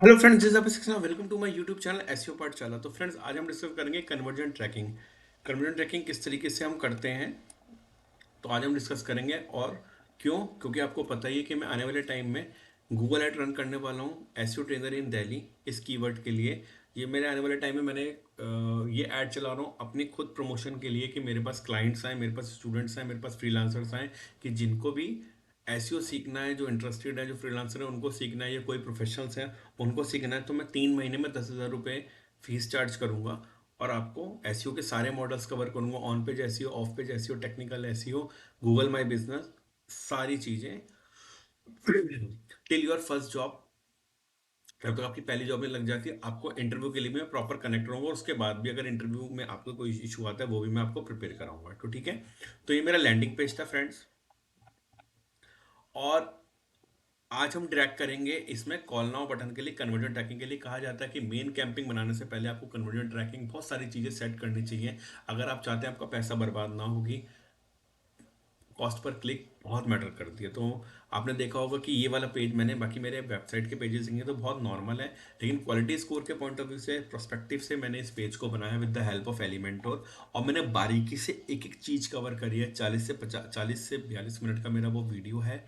Hello friends, this is welcome to my YouTube channel SEO Pathshala. तो friends, आज हम discuss करेंगे कन्वर्जन ट्रैकिंग। कन्वर्जन ट्रैकिंग किस तरीके से हम करते हैं, तो आज हम डिस्कस करेंगे। और क्यों? क्योंकि आपको पता ही है कि मैं आने वाले टाइम में गूगल ऐड रन करने वाला हूँ, एसईओ ट्रेनर इन दिल्ली, इस कीवर्ड के लिए। ये मेरे आने वाले टाइम में मैंने ये ऐड चला रहा हूँ अपनी खुद प्रमोशन के लिए, कि मेरे पास क्लाइंट्स आए, मेरे पास स्टूडेंट्स आए, मेरे पास फ्रीलांसर्स आए, कि जिनको भी एसईओ सीखना है, जो इंटरेस्टेड है, जो फ्रीलांसर है उनको सीखना है, या कोई प्रोफेशनल्स हैं उनको सीखना है, तो मैं 3 महीने में 10,000 रुपये फीस चार्ज करूंगा। और आपको एसईओ के सारे मॉडल्स कवर करूंगा, on page SEO, of page SEO, technical SEO, Google my business, सारी चीजें टिल योर फर्स्ट जॉब। जब तक आपकी पहली जॉब में लग जाती है, आपको इंटरव्यू के लिए मैं प्रॉपर कनेक्ट रहूंगा, और उसके बाद भी अगर इंटरव्यू में आपको कोई इशू आता है वो भी मैं आपको प्रिपेयर कराऊंगा। तो ठीक है, तो ये मेरा लैंडिंग पेज था फ्रेंड्स। और आज हम ट्रैक करेंगे इसमें कॉल नाउ बटन के लिए। कन्वर्जन ट्रैकिंग के लिए कहा जाता है कि मेन कैंपिंग बनाने से पहले आपको कन्वर्जन ट्रैकिंग बहुत सारी चीजें सेट करनी चाहिए, अगर आप चाहते हैं आपका पैसा बर्बाद ना होगी। कॉस्ट पर क्लिक बहुत मैटर करती है। तो आपने देखा होगा कि ये वाला पेज मैंने, बाकी मेरे वेबसाइट के पेजेस हैं तो बहुत नॉर्मल है, लेकिन क्वालिटी स्कोर के पॉइंट ऑफ व्यू से, प्रोस्पेक्टिव से मैंने इस पेज को बनाया विद द हेल्प ऑफ एलिमेंटोर। और मैंने बारीकी से एक एक चीज कवर करी है। 40 से 42 मिनट का मेरा वो वीडियो है।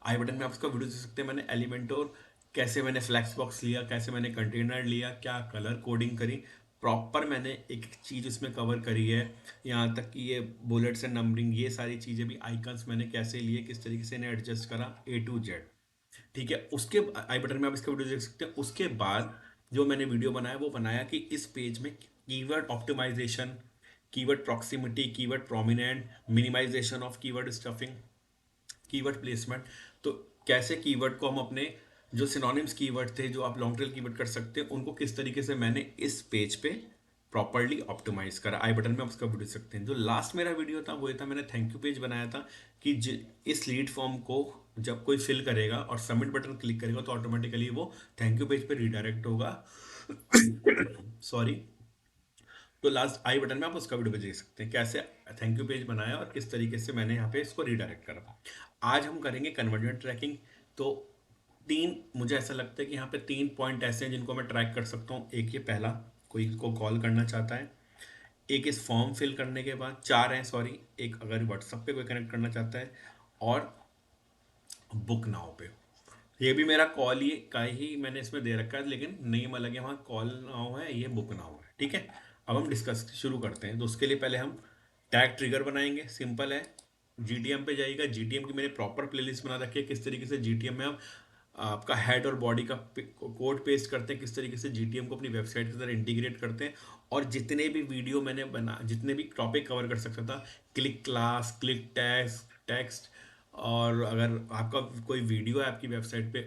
आई बटन में आप उसका वीडियो देख सकते हैं। मैंने एलिमेंटोर, कैसे मैंने फ्लैक्स बॉक्स लिया, कैसे मैंने कंटेनर लिया, क्या कलर कोडिंग करी, प्रॉपर मैंने एक एक चीज उसमें कवर करी है। यहाँ तक कि ये बुलेट्स एंड नंबरिंग, ये सारी चीजें भी, आइकन्स मैंने कैसे लिए, किस तरीके से इन्हें एडजस्ट करा, A to Z। ठीक है, उसके आई बटन में आप इसका वीडियो देख सकते हैं। उसके बाद जो मैंने वीडियो बनाया वो बनाया कि इस पेज में keyword optimisation, keyword proximity, keyword prominent, minimisation of keyword stuffing, keyword placement. तो कैसे कीवर्ड को हम अपने, जो सिनोनिम्स कीवर्ड थे, जो आप लॉन्ग टेल कीवर्ड कर सकते हैं, उनको किस तरीके से मैंने इस पेज पे प्रॉपरली ऑप्टिमाइज करा। आई बटन में आप उसका वीडियो देख सकते हैं। जो लास्ट मेरा वीडियो था वो ये था, मैंने थैंक यू पेज बनाया था, कि इस लीड फॉर्म को जब कोई फिल करेगा और सबमिट बटन क्लिक करेगा तो ऑटोमेटिकली वो थैंक यू पेज पे रिडायरेक्ट होगा। सॉरी। तो लास्ट आई बटन में आप उसका वीडियो भी देख सकते हैं, कैसे थैंक यू पेज बनाया और किस तरीके से मैंने यहाँ पे इसको रिडायरेक्ट करा। आज हम करेंगे कन्वर्जन ट्रैकिंग। तो मुझे ऐसा लगता है कि यहाँ पे 3 पॉइंट ऐसे हैं जिनको मैं ट्रैक कर सकता हूँ। एक ये पहला, कोई को कॉल करना चाहता है। एक इस फॉर्म फिल करने के बाद, 4 हैं सॉरी। एक अगर व्हाट्सएप पे कोई कनेक्ट करना चाहता है, और बुक नाउ पे। ये भी मेरा कॉल ही का ही मैंने इसमें दे रखा है, लेकिन नेम अलग है, वहाँ कॉल नाउ है, ये बुक नाउ है। ठीक है, अब हम डिस्कस शुरू करते हैं। तो उसके लिए पहले हम टैग ट्रिगर बनाएंगे। सिंपल है, जीटीएम पे जाइएगा। जीटीएम की मैंने प्रॉपर प्लेलिस्ट बना रखी है, किस तरीके से जीटीएम में हम आपका हेड और बॉडी का कोड पेस्ट करते हैं, किस तरीके से जीटीएम को अपनी वेबसाइट के तरह इंटीग्रेट करते हैं। और जितने भी वीडियो मैंने बना, जितने भी टॉपिक कवर कर सकता था, click class, click text text, और अगर आपका कोई वीडियो है आपकी वेबसाइट पे,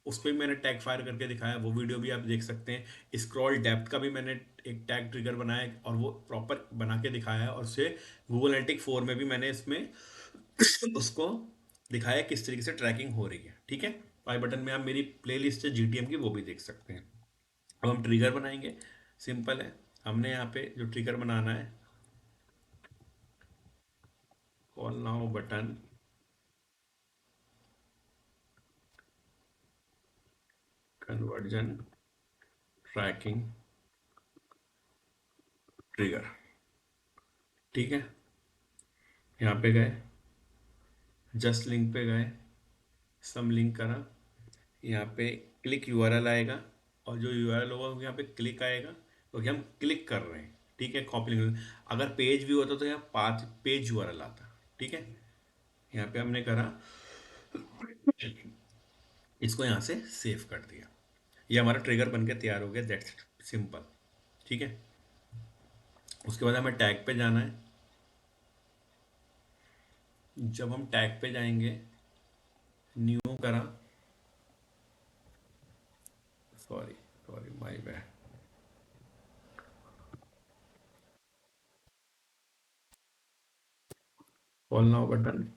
उस पर भी मैंने टैग फायर करके दिखाया, वो वीडियो भी आप देख सकते हैं। स्क्रॉल डेप्थ का भी मैंने एक टैग ट्रिगर बनाया है, और वो प्रॉपर बना के दिखाया है। और उससे गूगल एनालिटिक 4 में भी मैंने इसमें उसको दिखाया किस तरीके से ट्रैकिंग हो रही है। ठीक है, आई बटन में आप मेरी प्ले लिस्ट है जीटीएम की, वो भी देख सकते हैं। अब हम ट्रिगर बनाएंगे। सिंपल है, हमने यहाँ पे जो ट्रिगर बनाना है, call now button, conversion tracking trigger. ठीक है, यहाँ पे गए, जस्ट लिंक पे गए, सम लिंक करा, यहाँ पे क्लिक यूआरएल आएगा, और जो यूआरएल होगा वो यहाँ पे क्लिक आएगा, क्योंकि हम क्लिक कर रहे हैं। ठीक है, कॉपी लिंक। अगर पेज व्यू होता तो यहाँ पाथ पेज यूआरएल आता। ठीक है, यहाँ पे हमने करा, इसको यहाँ से सेव कर दिया। ये हमारा ट्रिगर बन के तैयार हो गया, दैट्स सिंपल। ठीक है, उसके बाद हमें टैग पे जाना है। जब हम टैग पे जाएंगे, न्यू करा, sorry sorry my bad, call now button,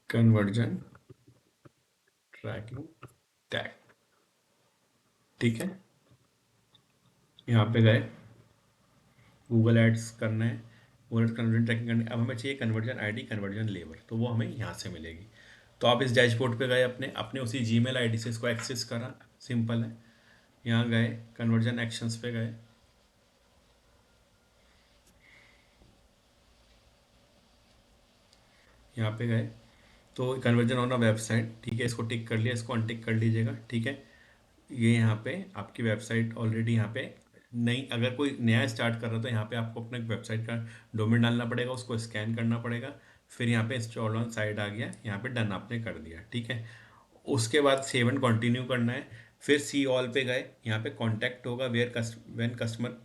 conversion tracking tag. ठीक है, यहाँ पे गए, गूगल एड्स करना है, वर्ड कन्वर्जन ट्रैकिंग करने, अब हमें चाहिए कन्वर्जन आईडी, कन्वर्जन लेबर, तो वो हमें यहाँ से मिलेगी। तो आप इस डैशबोर्ड पे गए, अपने अपने उसी जीमेल आईडी से इसको एक्सेस करा, सिंपल है। यहाँ गए, कन्वर्जन एक्शंस पे गए, यहाँ पे गए, तो कन्वर्जन ऑन अ वेबसाइट, ठीक है, इसको टिक कर लिया, इसको अनटिक कर लीजिएगा, ठीक है। ये यहाँ पे आपकी वेबसाइट ऑलरेडी यहाँ पे नई, अगर कोई नया स्टार्ट कर रहा है तो यहाँ पे आपको अपने वेबसाइट का डोमेन डालना पड़ेगा, उसको स्कैन करना पड़ेगा, फिर यहाँ पे इंस्टॉल ऑन साइट आ गया, यहाँ पे डन आपने कर दिया, ठीक है। उसके बाद सेव एंड कंटिन्यू करना है, फिर सी ऑल पे गए, यहाँ पे कॉन्टैक्ट होगा, when customer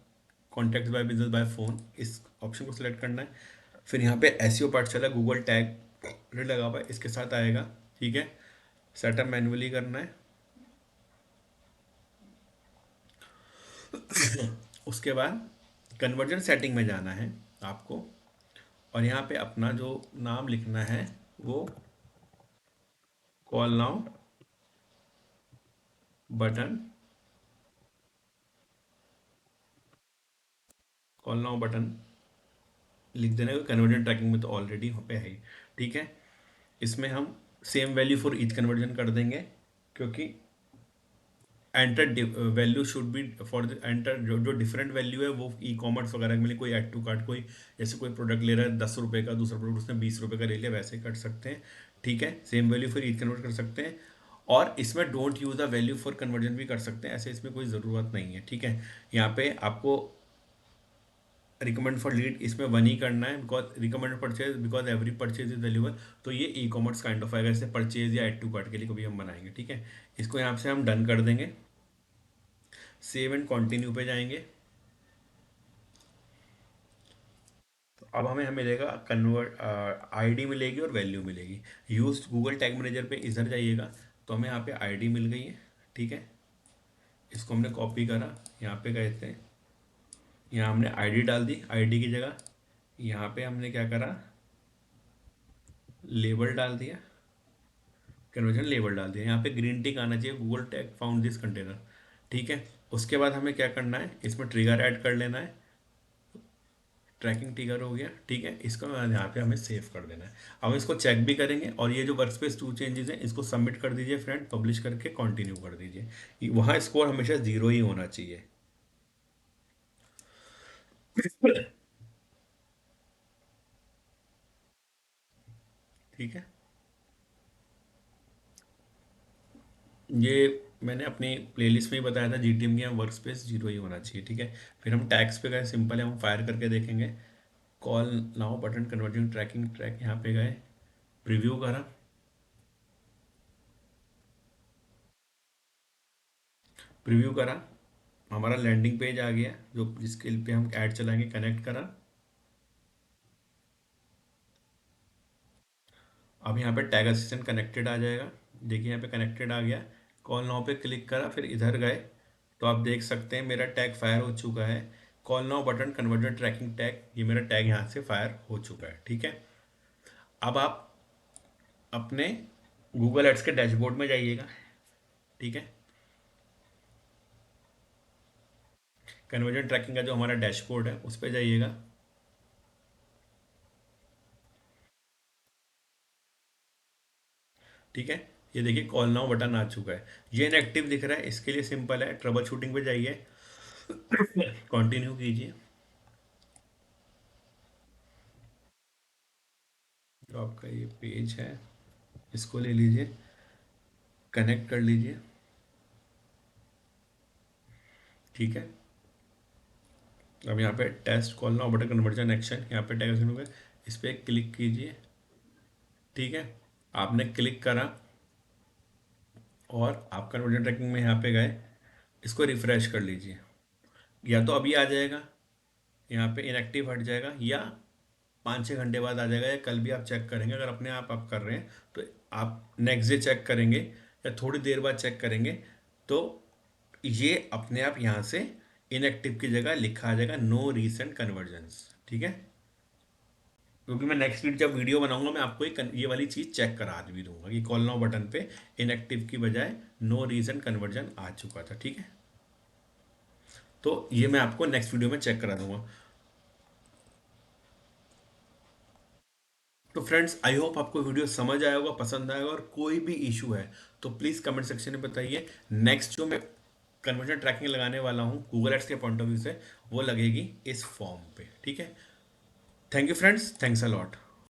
contact by business by phone, इस ऑप्शन को सिलेक्ट करना है। फिर यहाँ पे एसईओ पार्ट चला, गूगल टैग लगा हुआ है, इसके साथ आएगा, ठीक है। सेटअप मैन्युअली करना है। उसके बाद कन्वर्जन सेटिंग में जाना है आपको, और यहाँ पे अपना जो नाम लिखना है वो call now button, call now button लिख देना है, कन्वर्जन ट्रैकिंग में तो ऑलरेडी वहाँ पे है ही, ठीक है। इसमें हम same value for each conversion कर देंगे, क्योंकि enter value should be for the enter, जो डिफरेंट वैल्यू है वो ई कॉमर्स वगैरह के लिए, कोई ऐड टू कार्ट, कोई जैसे कोई प्रोडक्ट ले रहा है 10 रुपये का, दूसरा प्रोडक्ट उसने 20 रुपये का ले लिया, वैसे कर सकते हैं, ठीक है। सेम वैल्यू फिर ईच कन्वर्ट कर सकते हैं, और इसमें don't use the value for conversion भी कर सकते हैं, ऐसे इसमें कोई ज़रूरत नहीं है, ठीक है। यहाँ पे आपको रिकमेंड फॉर लीड इसमें वन ही करना है, because recommend purchase, because every purchase is valuable, तो ये ई कॉमर्स काइंड ऑफ आएगा, जैसे परचेज या एड टू कार्ट के लिए कभी हम बनाएंगे, ठीक है। इसको यहाँ से हम डन कर देंगे, सेव एंड कंटिन्यू पे जाएंगे। तो अब हमें हमें मिलेगा कन्वर्ट, आईडी मिलेगी और वैल्यू मिलेगी। यूज गूगल टैग मैनेजर पे इधर जाइएगा, तो हमें यहाँ पे आईडी मिल गई है, ठीक है। इसको हमने कॉपी करा, यहाँ पे गए थे, यहाँ हमने आईडी डाल दी, आईडी की जगह यहाँ पे हमने क्या करा, लेबल डाल दिया, कन्वर्जन लेबल डाल दिया, यहाँ पे ग्रीन टिक आना चाहिए, Google tag found this container, ठीक है। उसके बाद हमें क्या करना है, इसमें ट्रिगर ऐड कर लेना है, ट्रैकिंग ट्रिगर हो गया, ठीक है। इसको यहाँ पे हमें सेव कर देना है। अब हम इसको चेक भी करेंगे, और ये जो वर्कस्पेस टू चेंजेस हैं इसको सबमिट कर दीजिए फ्रेंड, पब्लिश करके कंटिन्यू कर दीजिए, वहाँ स्कोर हमेशा 0 ही होना चाहिए। ठीक है, ये मैंने अपनी प्लेलिस्ट में ही बताया था, जीटीएम की वर्क स्पेस 0 ही होना चाहिए, ठीक है। फिर हम टैग्स पे गए, सिंपल है, हम फायर करके देखेंगे, call now button converging tracking track, यहाँ पे गए, प्रीव्यू करा, प्रीव्यू करा, हमारा लैंडिंग पेज आ गया, जो जिसके पे हम ऐड चलाएंगे, कनेक्ट करा। अब यहाँ पे टैग असिस्टेंट कनेक्टेड आ जाएगा, देखिए यहाँ पे कनेक्टेड आ गया, कॉल नाउ पे क्लिक करा, फिर इधर गए, तो आप देख सकते हैं मेरा टैग फायर हो चुका है, call now button conversion tracking tag, ये मेरा टैग यहाँ से फायर हो चुका है, ठीक है। अब आप अपने गूगल एड्स के डैशबोर्ड में जाइएगा, ठीक है। कन्वर्जन ट्रैकिंग का जो हमारा डैशबोर्ड है उस पर जाइएगा, ठीक है। ये देखिए कॉल नाउ बटन आ चुका है, ये इनएक्टिव दिख रहा है, इसके लिए सिंपल है, ट्रबल शूटिंग पे जाइए, कंटिन्यू कीजिए, जो आपका ये पेज है इसको ले लीजिए, कनेक्ट कर लीजिए, ठीक है। अब यहाँ पे test call now button conversion action, यहाँ पे टैग होगा, इस पर क्लिक कीजिए, ठीक है। आपने क्लिक करा, और आप कन्वर्जन ट्रैकिंग में यहाँ पे गए, इसको रिफ्रेश कर लीजिए, या तो अभी आ जाएगा, यहाँ पे इनएक्टिव हट जाएगा, या 5-6 घंटे बाद आ जाएगा, या कल भी आप चेक करेंगे, अगर अपने आप कर रहे हैं तो आप नेक्स्ट डे चेक करेंगे, या थोड़ी देर बाद चेक करेंगे, तो ये अपने आप यहाँ से इनएक्टिव की जगह लिखा आ जाएगा नो रीसेंट कन्वर्जन्स, ठीक है। क्योंकि मैं नेक्स्ट वीक जब वीडियो बनाऊंगा मैं आपको ये वाली चीज़ चेक करा भी दूंगा कि कॉल नाउ बटन पे इनएक्टिव की बजाय नो रीसेंट कन्वर्जन आ चुका था, ठीक है। तो ये मैं आपको नेक्स्ट वीडियो में चेक करा दूंगा। तो फ्रेंड्स आई होप आपको वीडियो समझ आया होगा, पसंद आएगा, और कोई भी इशू है तो प्लीज़ कमेंट सेक्शन में बताइए। नेक्स्ट जो मैं कन्वर्जन ट्रैकिंग लगाने वाला हूँ गूगल एड्स के पॉइंट ऑफ व्यू से, वो लगेगी इस फॉर्म पे, ठीक है। Thank you friends, thanks a lot.